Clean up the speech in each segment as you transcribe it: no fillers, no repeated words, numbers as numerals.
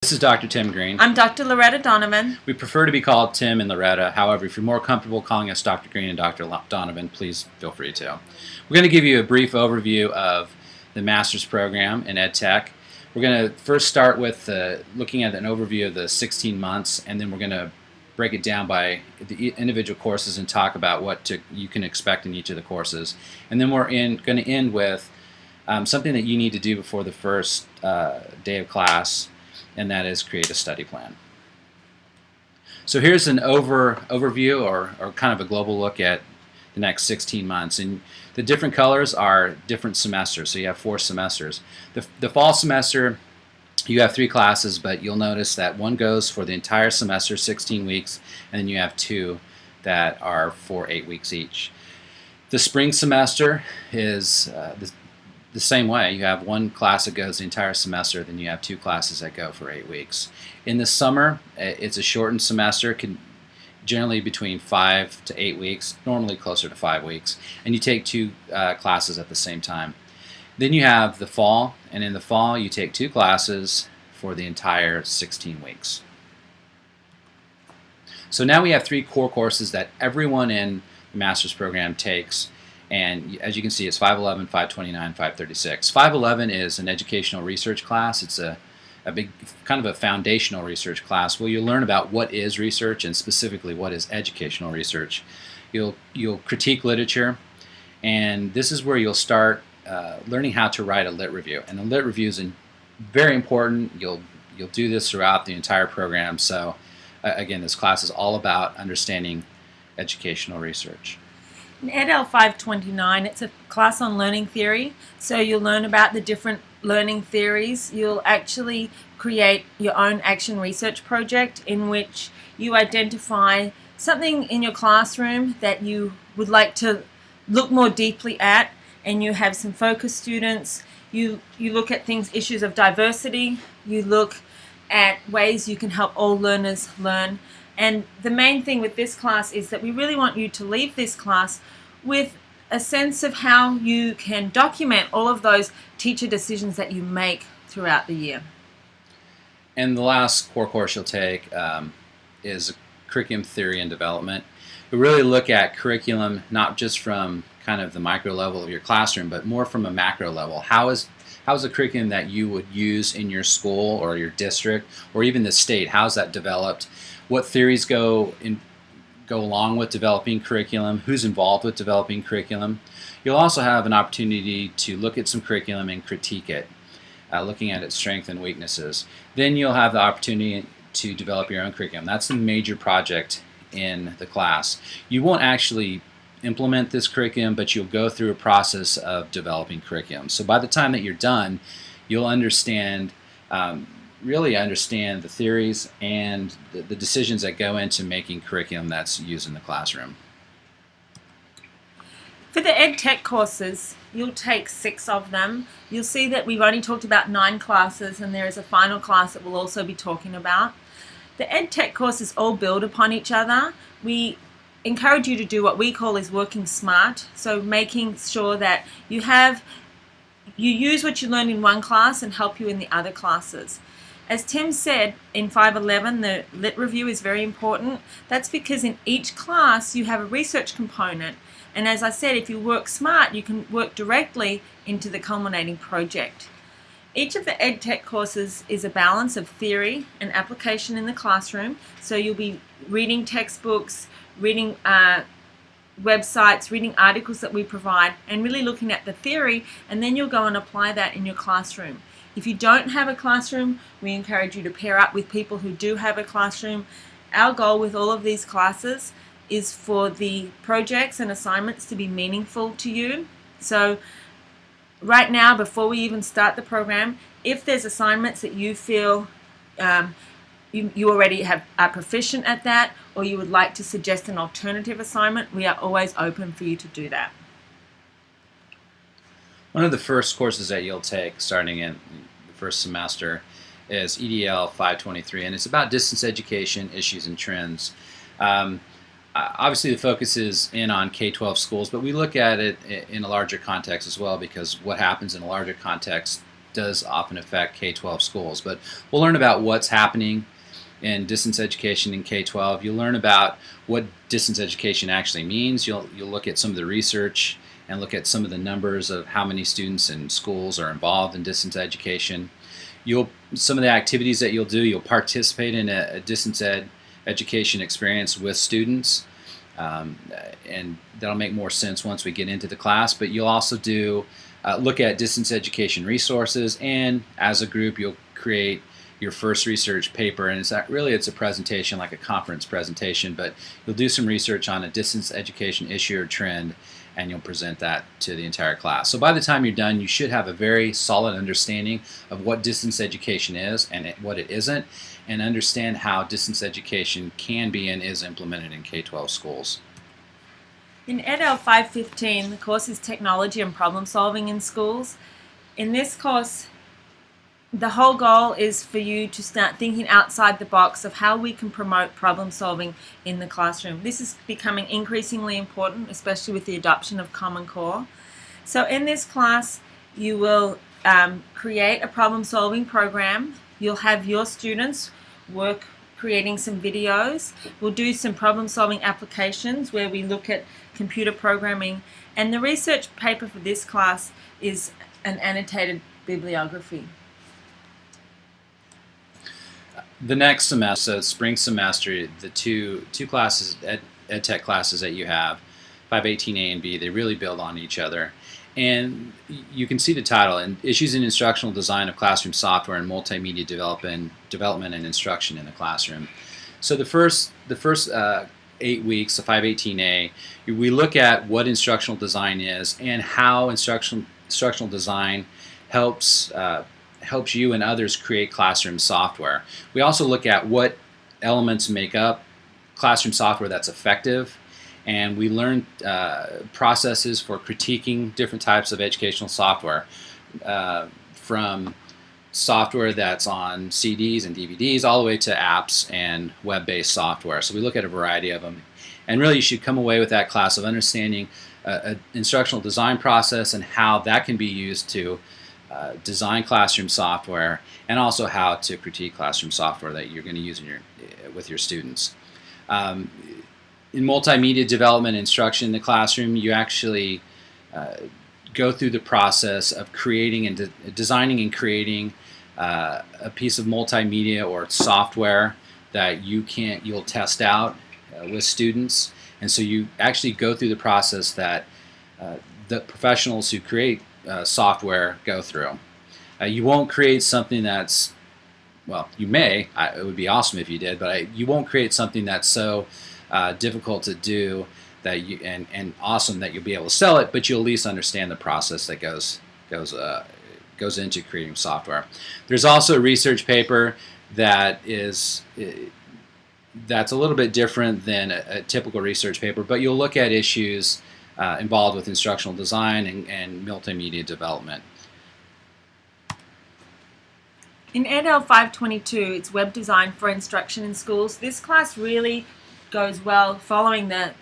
This is Dr. Tim Green. I'm Dr. Loretta Donovan. We prefer to be called Tim and Loretta. However, if you're more comfortable calling us Dr. Green and Dr. Donovan, please feel free to. We're going to give you a brief overview of the master's program in Ed Tech. We're going to first start with looking at an overview of the 16 months, and then we're going to break it down by the individual courses and talk about what you can expect in each of the courses. And then we're going to end with something that you need to do before the first day of class, and that is create a study plan. So here's an overview or kind of a global look at the next 16 months. And the different colors are different semesters. So you have 4 semesters. The fall semester, you have 3 classes, but you'll notice that one goes for the entire semester, 16 weeks, and then you have 2 that are for 8 weeks each. The spring semester is the same way. You have one class that goes the entire semester, then you have 2 classes that go for 8 weeks. In the summer, it's a shortened semester, generally between 5 to 8 weeks, normally closer to 5 weeks, and you take 2 classes at the same time. Then you have the fall, and in the fall you take 2 classes for the entire 16 weeks. So now we have 3 core courses that everyone in the master's program takes. And as you can see, it's 511, 529, 536. 511 is an educational research class. It's a big, kind of a foundational research class where you learn about what is research and specifically what is educational research. You'll critique literature, and this is where you'll start learning how to write a lit review. And a lit review is very important. You'll do this throughout the entire program. So again, this class is all about understanding educational research. In EdL 529, it's a class on learning theory, so you'll learn about the different learning theories. You'll actually create your own action research project in which you identify something in your classroom that you would like to look more deeply at, and you have some focus students. You look at issues of diversity, you look at ways you can help all learners learn. And the main thing with this class is that we really want you to leave this class with a sense of how you can document all of those teacher decisions that you make throughout the year. And the last core course you'll take is curriculum theory and development. We really look at curriculum not just from kind of the micro level of your classroom, but more from a macro level. How is the curriculum that you would use in your school or your district or even the state, how's that developed? What theories go along with developing curriculum? Who's involved with developing curriculum? You'll also have an opportunity to look at some curriculum and critique it, looking at its strengths and weaknesses. Then you'll have the opportunity to develop your own curriculum. That's the major project in the class. You won't actually implement this curriculum, but you'll go through a process of developing curriculum. So by the time that you're done, you'll really understand the theories and the decisions that go into making curriculum that's used in the classroom. For the Ed Tech courses, you'll take 6 of them. You'll see that we've only talked about 9 classes, and there is a final class that we'll also be talking about. The Ed Tech courses all build upon each other. We encourage you to do what we call is working smart, so making sure that you use what you learned in one class and help you in the other classes. As Tim said, in 511, the lit review is very important. That's because in each class you have a research component. And as I said, if you work smart, you can work directly into the culminating project. Each of the EdTech courses is a balance of theory and application in the classroom. So you'll be reading textbooks, reading websites, reading articles that we provide, and really looking at the theory, and then you'll go and apply that in your classroom. If you don't have a classroom, we encourage you to pair up with people who do have a classroom. Our goal with all of these classes is for the projects and assignments to be meaningful to you. So right now, before we even start the program, if there's assignments that you feel you already are proficient at that, or you would like to suggest an alternative assignment, we are always open for you to do that. One of the first courses that you'll take starting in the first semester is EDL 523, and it's about distance education issues and trends. Obviously the focus is in on K-12 schools, but we look at it in a larger context as well, because what happens in a larger context does often affect K-12 schools. But we'll learn about what's happening in distance education in K-12. You'll learn about what distance education actually means. You'll look at some of the research and look at some of the numbers of how many students and schools are involved in distance education. Some of the activities that you'll do, you'll participate in a distance education experience with students, and that'll make more sense once we get into the class. But you'll also look at distance education resources, and as a group you'll create your first research paper, and it's a presentation, like a conference presentation, but you'll do some research on a distance education issue or trend, and you'll present that to the entire class. So by the time you're done, you should have a very solid understanding of what distance education is and what it isn't, and understand how distance education can be and is implemented in K-12 schools. In EdL 515, the course is Technology and Problem Solving in Schools. In this course, the whole goal is for you to start thinking outside the box of how we can promote problem solving in the classroom. This is becoming increasingly important, especially with the adoption of Common Core. So in this class, you will create a problem solving program. You'll have your students work creating some videos. We'll do some problem solving applications where we look at computer programming. And the research paper for this class is an annotated bibliography. The next semester, so spring semester, the two classes, ed tech classes that you have, 518A and B, they really build on each other. And you can see the title, Issues in Instructional Design of Classroom Software and Multimedia Development and Instruction in the Classroom. So the first 8 weeks of 518A, we look at what instructional design is and how instructional design helps you and others create classroom software. We also look at what elements make up classroom software that's effective, and we learn processes for critiquing different types of educational software, from software that's on CDs and DVDs all the way to apps and web-based software. So we look at a variety of them, and really you should come away with that class of understanding an instructional design process and how that can be used to design classroom software, and also how to critique classroom software that you're going to use with your students. In multimedia development and instruction in the classroom, you actually go through the process of creating and designing and creating a piece of multimedia or software that you'll test out with students. And so you actually go through the process that the professionals who create software go through. You won't create something that's, well, you may, it would be awesome if you did, but you won't create something that's so difficult to do that and awesome that you'll be able to sell it, but you'll at least understand the process that goes into creating software. There's also a research paper that's a little bit different than a typical research paper, but you'll look at issues involved with instructional design and multimedia development. In EdL 522, it's Web Design for Instruction in Schools. This class really goes well following the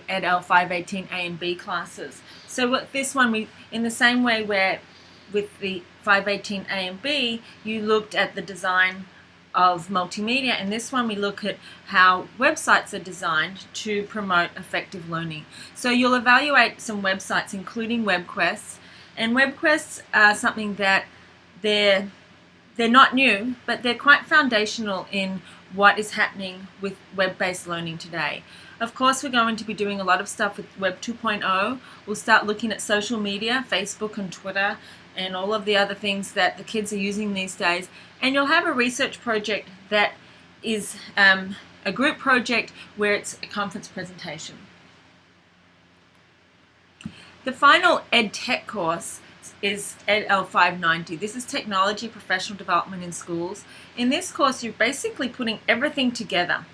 EdL 518A and B classes. So with this one, in the same way where with the 518A and B, you looked at the design of multimedia. In this one, we look at how websites are designed to promote effective learning. So you'll evaluate some websites, including web quests. And web quests are something that they're not new, but they're quite foundational in what is happening with web-based learning today. Of course, we're going to be doing a lot of stuff with Web 2.0. We'll start looking at social media, Facebook and Twitter, and all of the other things that the kids are using these days. And you'll have a research project that is a group project where it's a conference presentation. The final Ed Tech course is EdL 590. This is Technology Professional Development in Schools. In this course, you're basically putting everything together.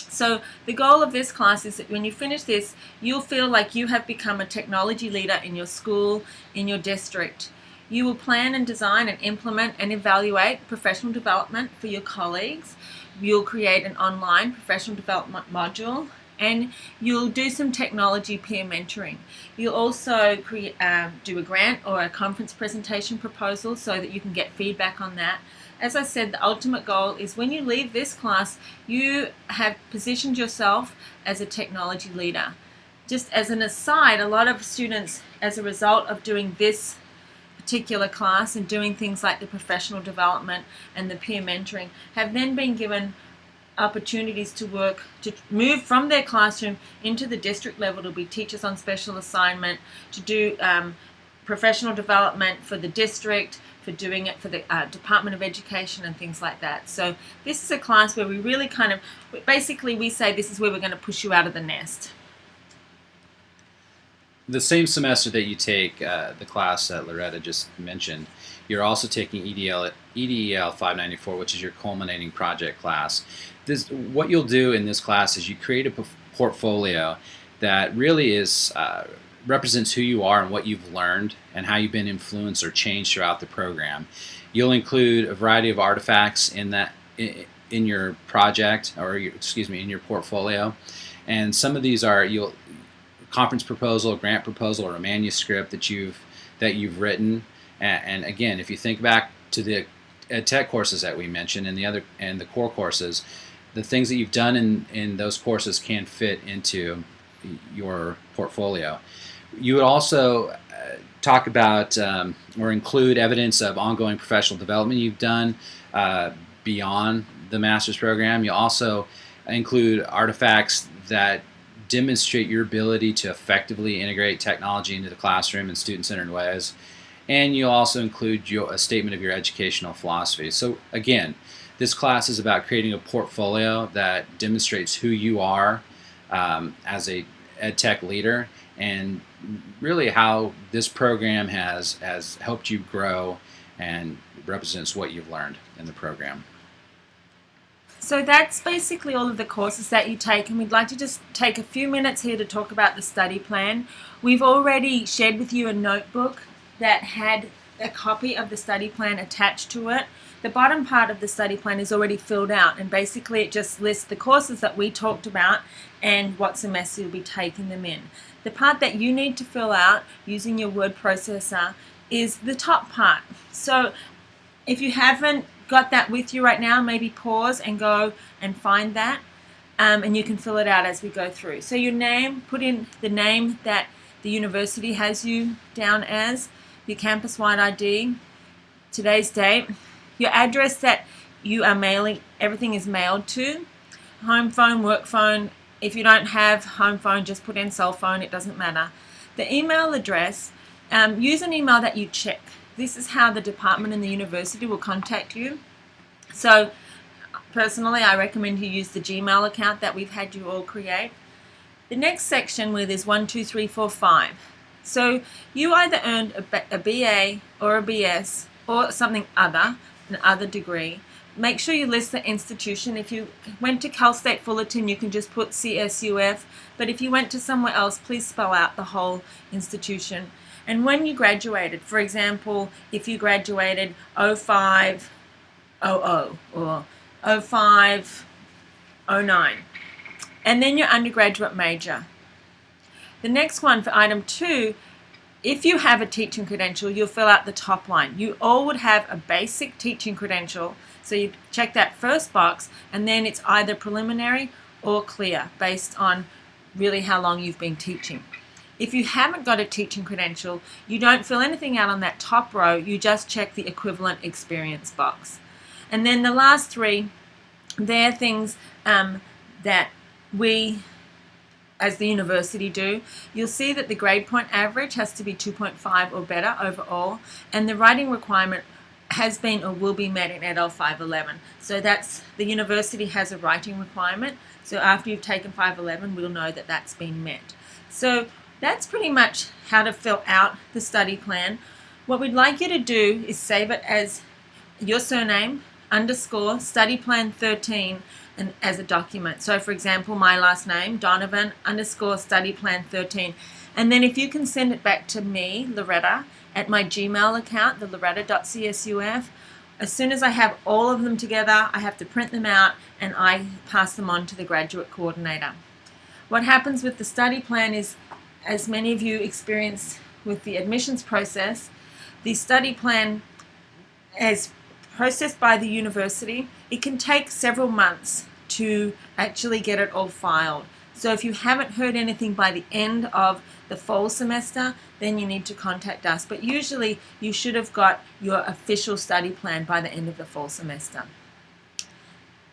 So the goal of this class is that when you finish this, you'll feel like you have become a technology leader in your school, in your district. You will plan and design and implement and evaluate professional development for your colleagues. You'll create an online professional development module. And you'll do some technology peer mentoring. You'll also do a grant or a conference presentation proposal so that you can get feedback on that. As I said, the ultimate goal is when you leave this class, you have positioned yourself as a technology leader. Just as an aside, a lot of students, as a result of doing this particular class and doing things like the professional development and the peer mentoring, have then been given opportunities to work, to move from their classroom into the district level to be teachers on special assignment, to do professional development for the district, for doing it for the Department of Education and things like that. So this is a class where we really basically we say this is where we're going to push you out of the nest. The same semester that you take the class that Loretta just mentioned, you're also taking EDEL 594, which is your culminating project class. What you'll do in this class is you create a portfolio that really is represents who you are and what you've learned and how you've been influenced or changed throughout the program. You'll include a variety of artifacts in your project, or in your portfolio, and some of these are conference proposal, a grant proposal, or a manuscript that you've written. And again, if you think back to the tech courses that we mentioned and the core courses, the things that you've done in those courses can fit into your portfolio. You would also talk about or include evidence of ongoing professional development you've done beyond the master's program. You'll also include artifacts that demonstrate your ability to effectively integrate technology into the classroom in student-centered ways. And you'll also include a statement of your educational philosophy. So again, this class is about creating a portfolio that demonstrates who you are as a ed tech leader, and really how this program has helped you grow and represents what you've learned in the program. So that's basically all of the courses that you take, and we'd like to just take a few minutes here to talk about the study plan. We've already shared with you a notebook that had a copy of the study plan attached to it. The bottom part of the study plan is already filled out, and basically it just lists the courses that we talked about and what semester you'll be taking them in. The part that you need to fill out using your word processor is the top part. So if you haven't got that with you right now, maybe pause and go and find that, and you can fill it out as we go through. So your name, put in the name that the university has you down as, your campus-wide ID, today's date, your address that you are mailing, everything is mailed to, home phone, work phone. If you don't have home phone, just put in cell phone, it doesn't matter. The email address, use an email that you check. This is how the department and the university will contact you. So personally, I recommend you use the Gmail account that we've had you all create. The next section where there's 1, 2, 3, 4, 5. So you either earned a BA or a BS or something other, an other degree. Make sure you list the institution. If you went to Cal State Fullerton, you can just put CSUF. But if you went to somewhere else, please spell out the whole institution. And when you graduated, for example, if you graduated 0500 or 0509, and then your undergraduate major. The next one for item 2, if you have a teaching credential, you'll fill out the top line. You all would have a basic teaching credential, so you check that first box, and then it's either preliminary or clear based on really how long you've been teaching. If you haven't got a teaching credential, you don't fill anything out on that top row, you just check the equivalent experience box. And then the last 3, they're things that we, as the university, do. You'll see that the grade point average has to be 2.5 or better overall, and the writing requirement has been or will be met in EDL 511. So that's, the university has a writing requirement, so after you've taken 511, we'll know that that's been met. So that's pretty much how to fill out the study plan. What we'd like you to do is save it as your surname _ study plan 13 and as a document. So for example, my last name, Donovan _ study plan 13. And then if you can send it back to me, Loretta, at my Gmail account, the loretta.csuf. As soon as I have all of them together, I have to print them out and I pass them on to the graduate coordinator. What happens with the study plan is, as many of you experience with the admissions process, the study plan, as processed by the university, it can take several months to actually get it all filed. So if you haven't heard anything by the end of the fall semester, then you need to contact us. But usually you should have got your official study plan by the end of the fall semester.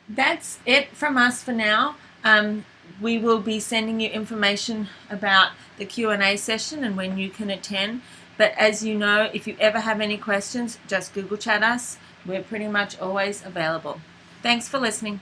That's it from us for now. We will be sending you information about the Q&A session and when you can attend. But as you know, if you ever have any questions, just Google chat us. We're pretty much always available. Thanks for listening.